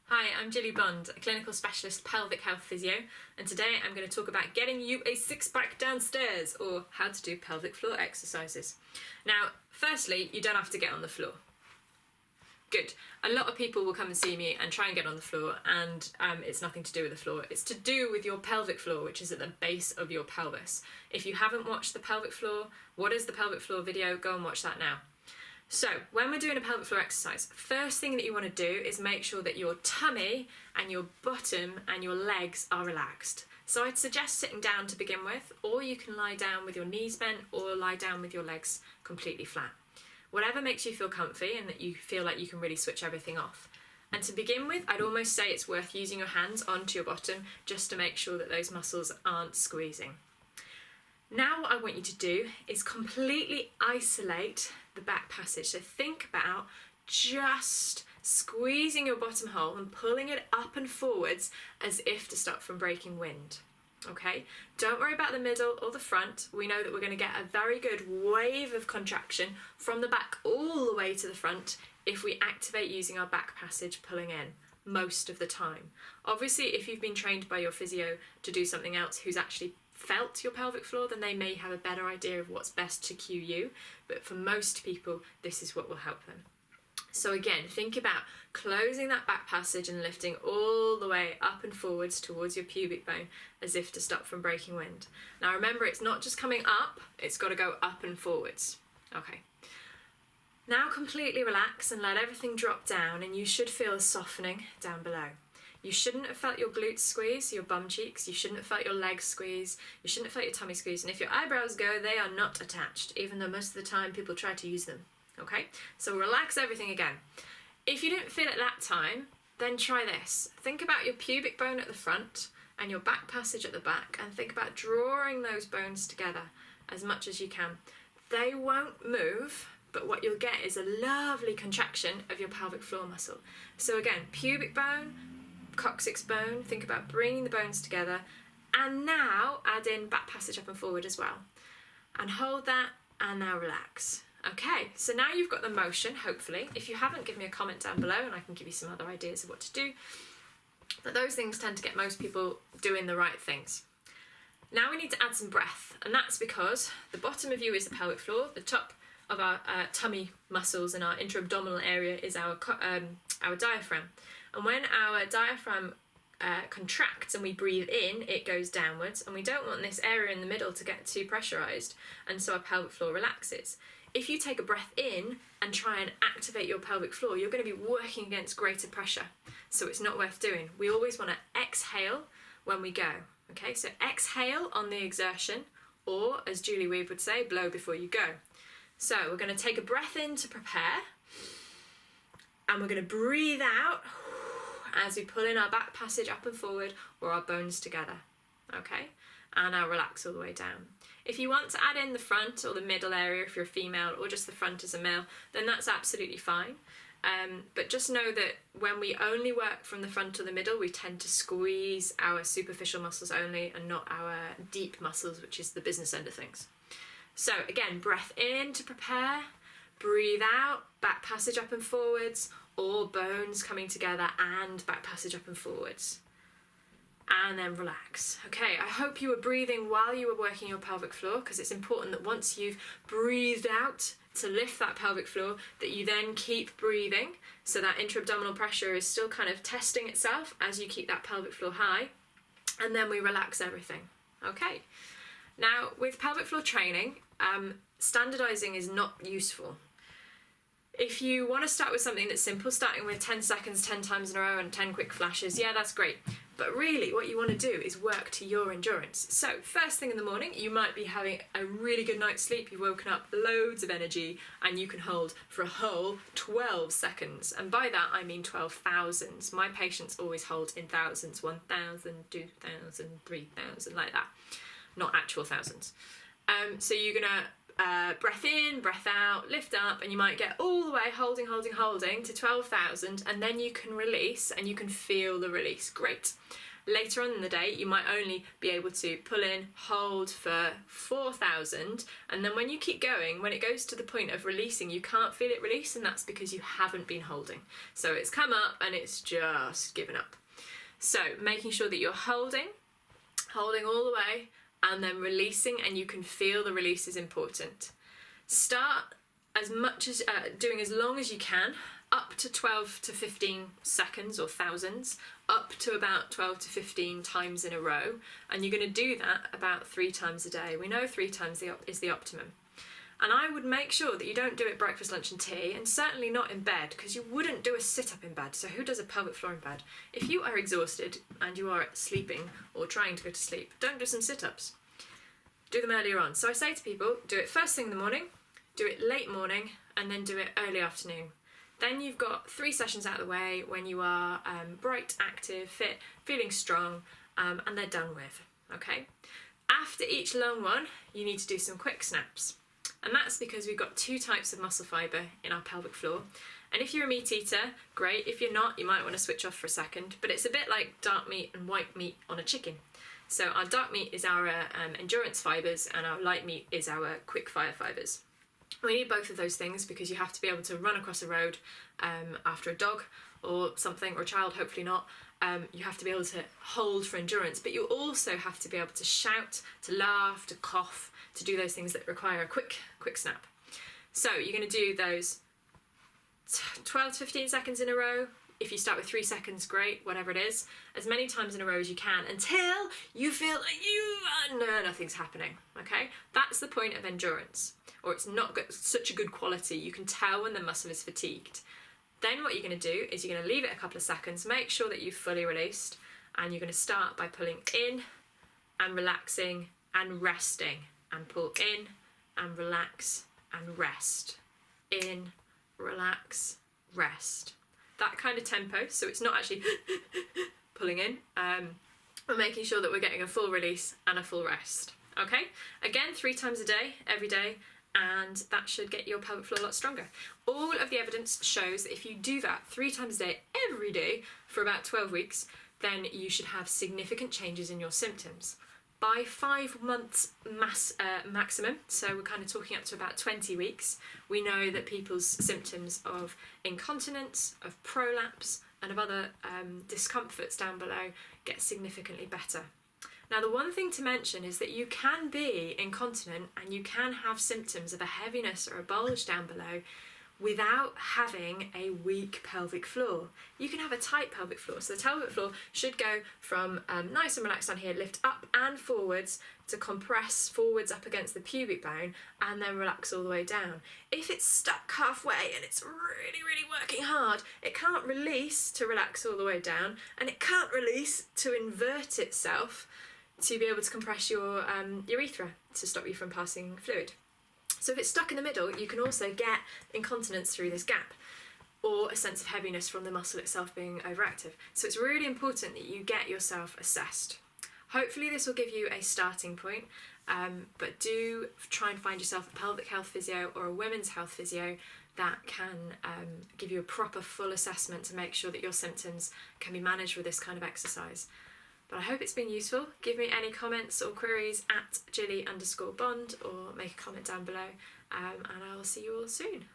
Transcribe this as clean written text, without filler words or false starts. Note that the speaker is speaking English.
Hi, I'm Gilly Bond, a clinical specialist pelvic health physio, and today I'm going to talk about getting you a six-pack downstairs, or how to do pelvic floor exercises. Now, firstly, you don't have to get on the floor. Good. A lot of people will come and see me and try and get on the floor, and it's nothing to do with the floor. It's to do with your pelvic floor, which is at the base of your pelvis. If you haven't watched the pelvic floor, what is the pelvic floor video? Go and watch that now. So, when we're doing a pelvic floor exercise, first thing that you want to do is make sure that your tummy and your bottom and your legs are relaxed. So I'd suggest sitting down to begin with, or you can lie down with your knees bent or lie down with your legs completely flat. Whatever makes you feel comfy and that you feel like you can really switch everything off. And to begin with, I'd almost say it's worth using your hands onto your bottom just to make sure that those muscles aren't squeezing. Now what I want you to do is completely isolate the back passage. So think about just squeezing your bottom hole and pulling it up and forwards as if to stop from breaking wind. Okay? Don't worry about the middle or the front. We know that we're going to get a very good wave of contraction from the back all the way to the front if we activate using our back passage pulling in most of the time. Obviously, if you've been trained by your physio to do something else who's actually felt your pelvic floor, then they may have a better idea of what's best to cue you, but for most people this is what will help them. So again, think about closing that back passage and lifting all the way up and forwards towards your pubic bone as if to stop from breaking wind. Now remember, it's not just coming up, it's got to go up and forwards. Okay. Now completely relax and let everything drop down, and you should feel a softening down below. You shouldn't have felt your glutes squeeze, your bum cheeks. You shouldn't have felt your legs squeeze. You shouldn't have felt your tummy squeeze. And if your eyebrows go, they are not attached, even though most of the time people try to use them. Okay? So relax everything again. If you didn't feel it that time, then try this. Think about your pubic bone at the front and your back passage at the back, and think about drawing those bones together as much as you can. They won't move, but what you'll get is a lovely contraction of your pelvic floor muscle. So again, pubic bone, coccyx bone, think about bringing the bones together, and now add in back passage up and forward as well. And hold that, and now relax. Okay, so now you've got the motion, hopefully. If you haven't, give me a comment down below and I can give you some other ideas of what to do. But those things tend to get most people doing the right things. Now we need to add some breath, and that's because the bottom of you is the pelvic floor, the top of our tummy muscles and our intra-abdominal area is our diaphragm. And when our diaphragm contracts and we breathe in, it goes downwards, and we don't want this area in the middle to get too pressurized, and so our pelvic floor relaxes. If you take a breath in and try and activate your pelvic floor, you're going to be working against greater pressure, so it's not worth doing. We always want to exhale when we go. Okay, so exhale on the exertion, or as Julie Weave would say, blow before you go. So we're going to take a breath in to prepare, and we're going to breathe out as we pull in our back passage up and forward, or our bones together. Okay, and now relax all the way down. If you want to add in the front or the middle area if you're a female, or just the front as a male, then that's absolutely fine. But just know that when we only work from the front or the middle, we tend to squeeze our superficial muscles only and not our deep muscles, which is the business end of things. So again, breath in to prepare, breathe out, back passage up and forwards, or bones coming together and back passage up and forwards. And then relax. Okay, I hope you were breathing while you were working your pelvic floor, because it's important that once you've breathed out to lift that pelvic floor, that you then keep breathing, so that intra-abdominal pressure is still kind of testing itself as you keep that pelvic floor high, and then we relax everything. Okay. Now, with pelvic floor training, standardizing is not useful. If you want to start with something that's simple, starting with 10 seconds 10 times in a row and 10 quick flashes, yeah, that's great. But really what you want to do is work to your endurance. So first thing in the morning, you might be having a really good night's sleep, you've woken up loads of energy, and you can hold for a whole 12 seconds. And by that I mean 12 thousands. My patients always hold in thousands, 1,000, 2,000, 3,000, like that. Not actual thousands. So you're gonna breath in, breath out, lift up, and you might get all the way holding to 12,000, and then you can release and you can feel the release. Great. Later on in the day, you might only be able to pull in, hold for 4,000, and then when you keep going, when it goes to the point of releasing, you can't feel it release, and that's because you haven't been holding. So it's come up and it's just given up. So making sure that you're holding all the way, and then releasing, and you can feel the release is important. Start as much as doing as long as you can, up to 12 to 15 seconds or thousands, up to about 12 to 15 times in a row, and you're going to do that about 3 times a day. We know 3 times is the optimum. And I would make sure that you don't do it breakfast, lunch and tea, and certainly not in bed, because you wouldn't do a sit-up in bed. So who does a pelvic floor in bed? If you are exhausted and you are sleeping or trying to go to sleep, don't do some sit-ups. Do them earlier on. So I say to people, do it first thing in the morning, do it late morning, and then do it early afternoon. Then you've got 3 sessions out of the way when you are bright, active, fit, feeling strong, and they're done with, okay? After each long one, you need to do some quick snaps. And that's because we've got 2 types of muscle fibre in our pelvic floor. And if you're a meat eater, great. If you're not, you might want to switch off for a second. But it's a bit like dark meat and white meat on a chicken. So our dark meat is our endurance fibres, and our light meat is our quick fire fibres. We need both of those things because you have to be able to run across a road after a dog or something, or a child, hopefully not. You have to be able to hold for endurance, but you also have to be able to shout, to laugh, to cough, to do those things that require a quick snap. So you're going to do those 12 to 15 seconds in a row. If you start with 3 seconds, great, whatever it is, as many times in a row as you can until you feel like nothing's happening, okay? That's the point of endurance, or it's not such a good quality. You can tell when the muscle is fatigued. Then what you're going to do is you're going to leave it a couple of seconds, make sure that you've fully released, and you're going to start by pulling in and relaxing and resting, and pull in and relax and rest. In, relax, rest. That kind of tempo, so it's not actually pulling in. We're making sure that we're getting a full release and a full rest. Okay? Again, 3 times a day, every day, and that should get your pelvic floor a lot stronger. All of the evidence shows that if you do that 3 times a day, every day, for about 12 weeks, then you should have significant changes in your symptoms. By 5 months maximum, so we're kind of talking up to about 20 weeks, we know that people's symptoms of incontinence, of prolapse, and of other discomforts down below get significantly better. Now, the one thing to mention is that you can be incontinent and you can have symptoms of a heaviness or a bulge down below without having a weak pelvic floor. You can have a tight pelvic floor. So the pelvic floor should go from nice and relaxed down here, lift up and forwards to compress forwards up against the pubic bone, and then relax all the way down. If it's stuck halfway and it's really, really working hard, it can't release to relax all the way down, and it can't release to invert itself to be able to compress your urethra to stop you from passing fluid. So if it's stuck in the middle, you can also get incontinence through this gap, or a sense of heaviness from the muscle itself being overactive. So it's really important that you get yourself assessed. Hopefully this will give you a starting point, but do try and find yourself a pelvic health physio or a women's health physio that can give you a proper full assessment to make sure that your symptoms can be managed with this kind of exercise. But I hope it's been useful. Give me any comments or queries at Gilly_Bond, or make a comment down below, and I will see you all soon.